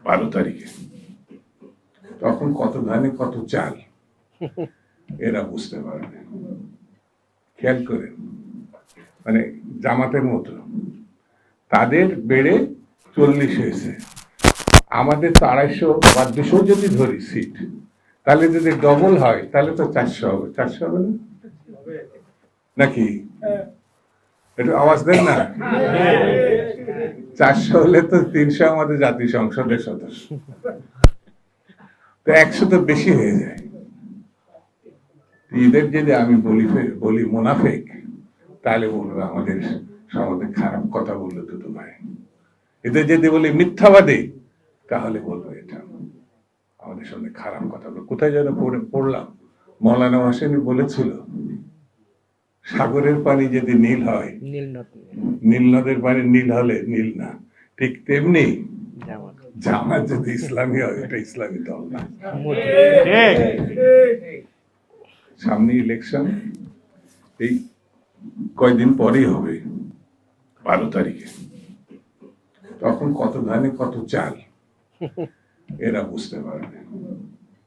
12 তারিখে, তখন কত ধানে কত চাল এরা বুঝতে পারবে। খেয়াল করেন, মানে জামাতের মতো তাদের বেড়ে 40 হয়েছে, আমাদের তো 250 বা 200 যদি ধরি সিট, তাহলে যদি ডবল হয় তাহলে তো 400 হবে। 400 হবে না নাকি? একটু আওয়াজ দেন না। 400 হলে তো 300 আমাদের জাতীয় সংসদের সদস্য, তো 100 তো বেশি হয়ে যায়। এদের যদি আমি বলি মুনাফিক, তাহলে বলবে আমাদের সম্বন্ধে খারাপ কথা বললো দুটো ভাই। এদের যদি বলি মিথ্যাবাদী, তাহলে বলবো এটা আমাদের সঙ্গে খারাপ কথা বলবো। কোথায় যেন পড়লাম, মৌলানা হোসেন বলেছিল, সাগরের পানি যদি নীল হয়, নীল নদের পানি নীল হলে নীল না, ঠিক তেমনি জামাত যদি ইসলামী হয়, এটা ইসলামী দল না। সামনে ইলেকশন, এই কয়দিন পরেই হবে, 12 তারিখে, তখন কত ধানে কত চাল এরা বুঝতে পারবে।